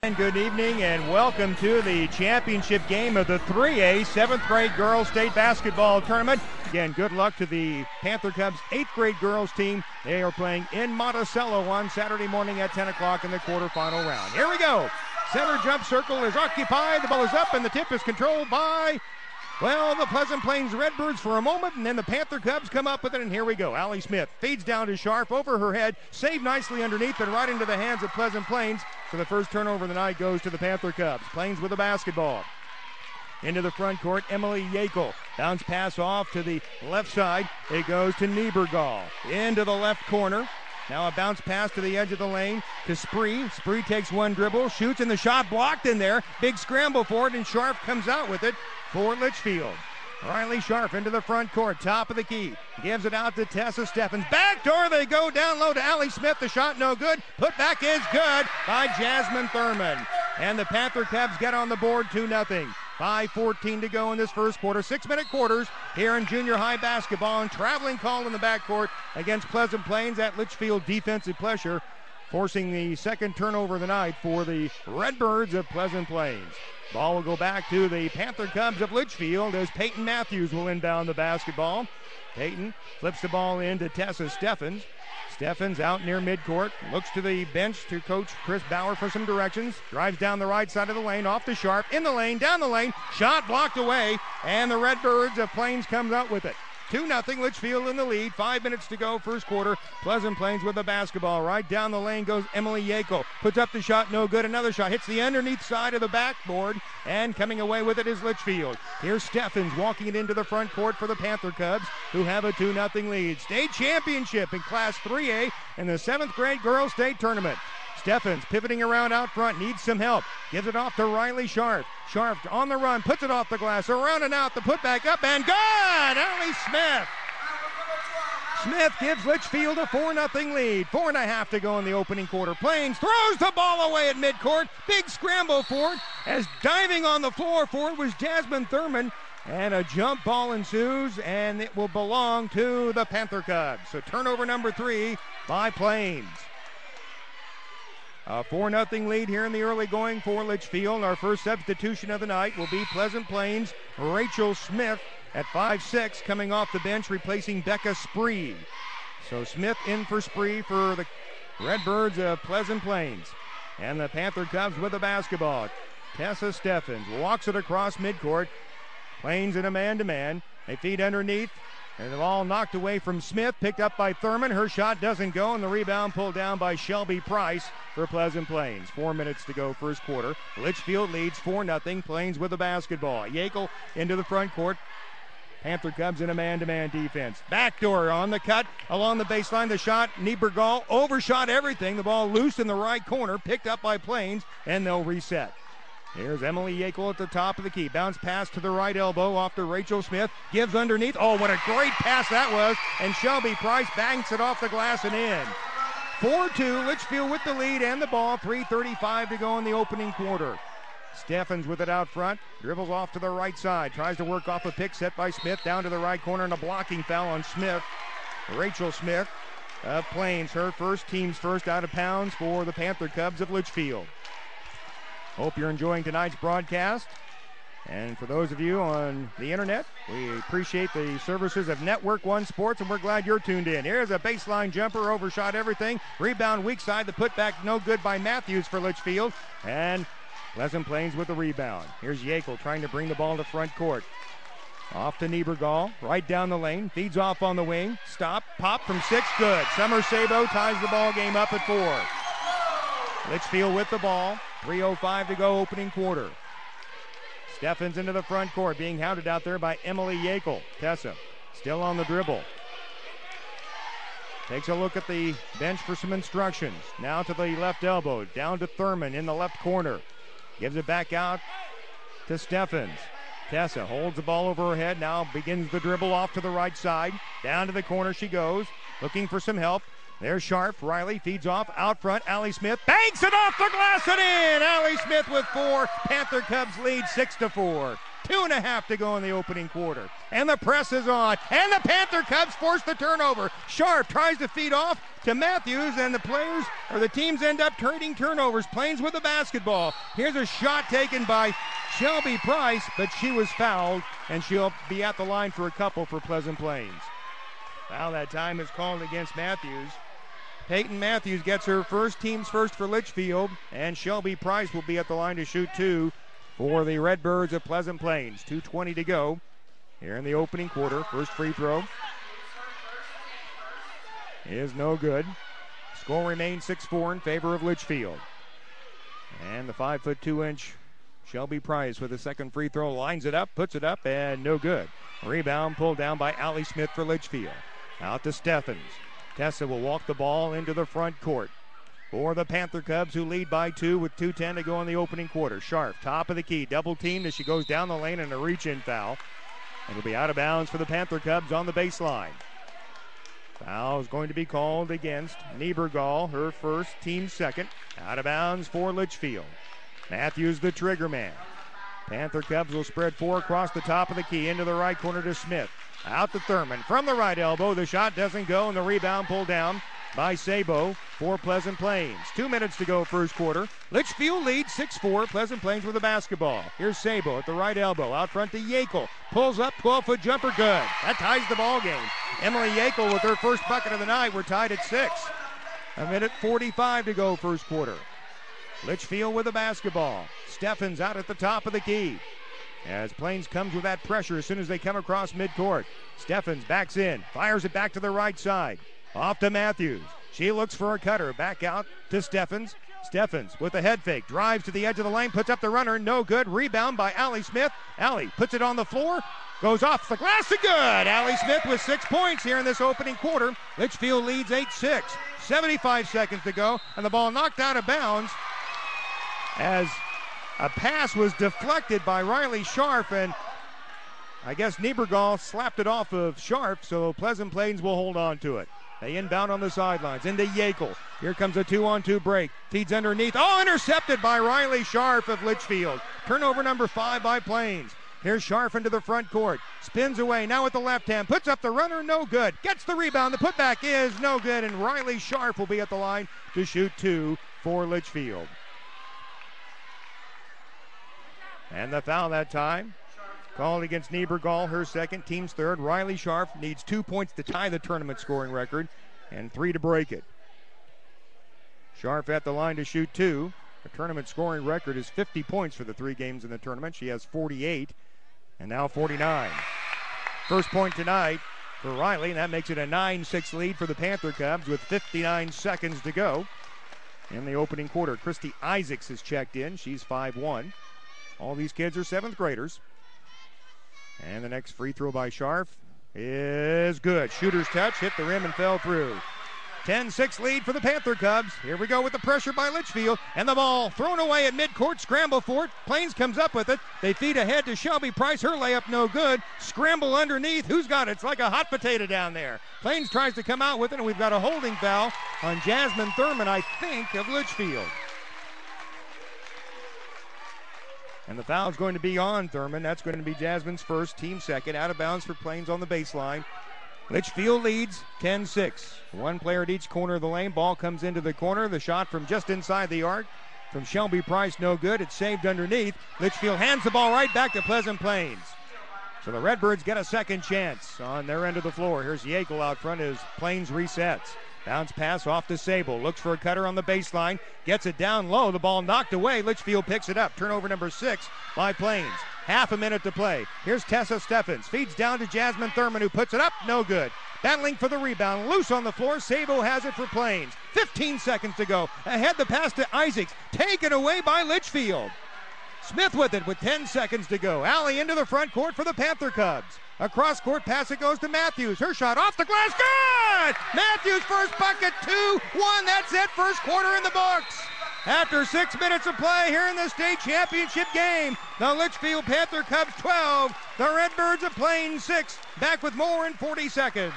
And good evening and welcome to the championship game of the 3A 7th grade girls state basketball tournament. Again, good luck to the Panther Cubs 8th grade girls team. They are playing in Monticello on Saturday morning at 10 o'clock in the quarterfinal round. Here we go. Center jump circle is occupied. The ball is up and the tip is controlled by, well, the Pleasant Plains Redbirds for a moment, and then the Panther Cubs come up with it, and here we go. Allie Smith feeds down to Scharf over her head, saved nicely underneath and right into the hands of Pleasant Plains. So the first turnover of the night goes to the Panther Cubs. Plains with the basketball. Into the front court, Emily Yakel. Bounce pass off to the left side. It goes to Niebergall. Into the left corner. Now a bounce pass to the edge of the lane to Spree. Spree takes one dribble, shoots, and the shot blocked in there. Big scramble for it, and Scharf comes out with it for Litchfield. Riley Scharf into the front court, top of the key. Gives it out to Tessa Steffens. Backdoor, they go down low to Allie Smith. The shot no good. Put back is good by Jasmine Thurman. And the Panther Cubs get on the board 2-0. 5:14 to go in this first quarter. 6-minute quarters here in junior high basketball. And traveling call in the backcourt against Pleasant Plains at Litchfield defensive pressure, forcing the second turnover of the night for the Redbirds of Pleasant Plains. Ball will go back to the Panther Cubs of Litchfield as Peyton Matthews will inbound the basketball. Peyton flips the ball in to Tessa Steffens. Steffens out near midcourt, looks to the bench to Coach Chris Bauer for some directions. Drives down the right side of the lane, off to Scharf, in the lane, down the lane. Shot blocked away, and the Redbirds of Plains comes out with it. 2-0, Litchfield in the lead. 5 minutes to go, first quarter. Pleasant Plains with the basketball. Right down the lane goes Emily Yakel. Puts up the shot, no good. Another shot hits the underneath side of the backboard, and coming away with it is Litchfield. Here's Steffens walking it into the front court for the Panther Cubs, who have a 2-0 lead. State championship in Class 3A in the 7th grade girls state tournament. Steffens pivoting around out front, needs some help. Gives it off to Riley Scharf. Scharf on the run, puts it off the glass, around and out, the putback up and good! Allie Smith! Smith gives Litchfield a 4-0 lead. 4.5 to go in the opening quarter. Plains throws the ball away at midcourt. Big scramble for it, as diving on the floor for it was Jasmine Thurman. And a jump ball ensues, and it will belong to the Panther Cubs. So turnover number 3 by Plains. A 4-0 lead here in the early going for Litchfield. Our first substitution of the night will be Pleasant Plains' Rachel Smith at 5'6", coming off the bench, replacing Becca Spree. So Smith in for Spree for the Redbirds of Pleasant Plains. And the Panther Cubs with the basketball. Tessa Steffens walks it across midcourt. Plains in a man-to-man. They feed underneath. And the ball knocked away from Smith, picked up by Thurman. Her shot doesn't go, and the rebound pulled down by Shelby Price for Pleasant Plains. 4 minutes to go, first quarter. Litchfield leads 4-0. Plains with the basketball. Yakel into the front court. Panther Cubs in a man-to-man defense. Backdoor on the cut along the baseline. The shot, Niebergall overshot everything. The ball loose in the right corner, picked up by Plains, and they'll reset. Here's Emily Yakel at the top of the key. Bounce pass to the right elbow off to Rachel Smith. Gives underneath. Oh, what a great pass that was. And Shelby Price banks it off the glass and in. 4-2, Litchfield with the lead and the ball. 3:35 to go in the opening quarter. Steffens with it out front. Dribbles off to the right side. Tries to work off a pick set by Smith. Down to the right corner and a blocking foul on Smith. Rachel Smith of Plains. Her first, team's first out of bounds for the Panther Cubs of Litchfield. Hope you're enjoying tonight's broadcast. And for those of you on the internet, we appreciate the services of Network One Sports, and we're glad you're tuned in. Here's a baseline jumper, overshot everything. Rebound weak side, the putback no good by Matthews for Litchfield. And Pleasant Plains with the rebound. Here's Yakel trying to bring the ball to front court. Off to Niebergall, right down the lane, feeds off on the wing. Stop, pop from 6, good. Summer Sabo ties the ball game up at 4. Litchfield with the ball. 3:05 to go, opening quarter. Steffens into the front court, being hounded out there by Emily Yakel. Tessa still on the dribble. Takes a look at the bench for some instructions. Now to the left elbow, down to Thurman in the left corner. Gives it back out to Steffens. Tessa holds the ball over her head, now begins the dribble off to the right side. Down to the corner she goes, looking for some help. There's Scharf. Riley feeds off out front. Allie Smith banks it off the glass and in. Allie Smith with 4. Panther Cubs lead 6-4. 2.5 to go in the opening quarter. And the press is on. And the Panther Cubs force the turnover. Scharf tries to feed off to Matthews, and the teams end up trading turnovers. Plains with the basketball. Here's a shot taken by Shelby Price, but she was fouled, and she'll be at the line for a couple for Pleasant Plains. Foul that time is called against Matthews. Peyton Matthews gets her first, team's first for Litchfield, and Shelby Price will be at the line to shoot 2 for the Redbirds of Pleasant Plains. 2:20 to go here in the opening quarter. First free throw is no good. Score remains 6-4 in favor of Litchfield. And the 5'2" Shelby Price with a second free throw, lines it up, puts it up, and no good. Rebound pulled down by Allie Smith for Litchfield. Out to Steffens. Tessa will walk the ball into the front court for the Panther Cubs, who lead by 2 with 2:10 to go in the opening quarter. Scharf, top of the key, double teamed as she goes down the lane, and a reach-in foul. It'll be out of bounds for the Panther Cubs on the baseline. Foul is going to be called against Niebergall, her first, team second. Out of bounds for Litchfield. Matthews the trigger man. Panther Cubs will spread 4 across the top of the key into the right corner to Smith. Out to Thurman from the right elbow. The shot doesn't go, and the rebound pulled down by Sabo for Pleasant Plains. 2 minutes to go first quarter. Litchfield leads 6-4. Pleasant Plains with the basketball. Here's Sabo at the right elbow. Out front to Yakel. Pulls up, 12-foot jumper, good. That ties the ball game. Emily Yakel with her first bucket of the night. We're tied at 6. 1:45 to go first quarter. Litchfield with the basketball. Steffens out at the top of the key. As Plains comes with that pressure as soon as they come across midcourt. Steffens backs in, fires it back to the right side. Off to Matthews. She looks for a cutter. Back out to Steffens. Steffens with a head fake. Drives to the edge of the lane, puts up the runner. No good. Rebound by Allie Smith. Allie puts it on the floor. Goes off the glass to good. Allie Smith with 6 points here in this opening quarter. Litchfield leads 8-6. 75 seconds to go, and the ball knocked out of bounds as a pass was deflected by Riley Scharf, and I guess Niebergall slapped it off of Scharf, so Pleasant Plains will hold on to it. They inbound on the sidelines into Yakel. Here comes a 2-on-2 break. Feeds underneath. Oh, intercepted by Riley Scharf of Litchfield. Turnover number 5 by Plains. Here's Scharf into the front court. Spins away now with the left hand. Puts up the runner, no good. Gets the rebound. The putback is no good, and Riley Scharf will be at the line to shoot 2 for Litchfield. And the foul that time called against Niebergall, her second, team's third. Riley Scharf needs 2 points to tie the tournament scoring record and 3 to break it. Scharf at the line to shoot 2. Her tournament scoring record is 50 points for the 3 games in the tournament. She has 48 and now 49. First point tonight for Riley, and that makes it a 9-6 lead for the Panther Cubs with 59 seconds to go in the opening quarter. Christy Isaacs has checked in. She's 5'1". All these kids are 7th graders. And the next free throw by Scharf is good. Shooter's touch, hit the rim and fell through. 10-6 lead for the Panther Cubs. Here we go with the pressure by Litchfield. And the ball thrown away at midcourt. Scramble for it. Plains comes up with it. They feed ahead to Shelby Price. Her layup no good. Scramble underneath. Who's got it? It's like a hot potato down there. Plains tries to come out with it, and we've got a holding foul on Jasmine Thurman, I think, of Litchfield. And the foul is going to be on Thurman. That's going to be Jasmine's first, team second. Out of bounds for Plains on the baseline. Litchfield leads 10-6. 1 player at each corner of the lane. Ball comes into the corner. The shot from just inside the arc from Shelby Price, no good. It's saved underneath. Litchfield hands the ball right back to Pleasant Plains. So the Redbirds get a second chance on their end of the floor. Here's Yakel out front as Plains resets. Bounce pass off to Sable. Looks for a cutter on the baseline. Gets it down low. The ball knocked away. Litchfield picks it up. Turnover number 6 by Plains. Half a minute to play. Here's Tessa Steffens. Feeds down to Jasmine Thurman, who puts it up. No good. Battling for the rebound. Loose on the floor. Sabo has it for Plains. 15 seconds to go. Ahead the pass to Isaacs. Taken away by Litchfield. Smith with it with 10 seconds to go. Allie into the front court for the Panther Cubs. Across court pass, it goes to Matthews. Her shot off the glass. Good! Matthews first bucket, 2-1. That's it. First quarter in the books. After 6 minutes of play here in the state championship game, the Litchfield Panther Cubs 12, the Redbirds of Plains 6. Back with more in 40 seconds.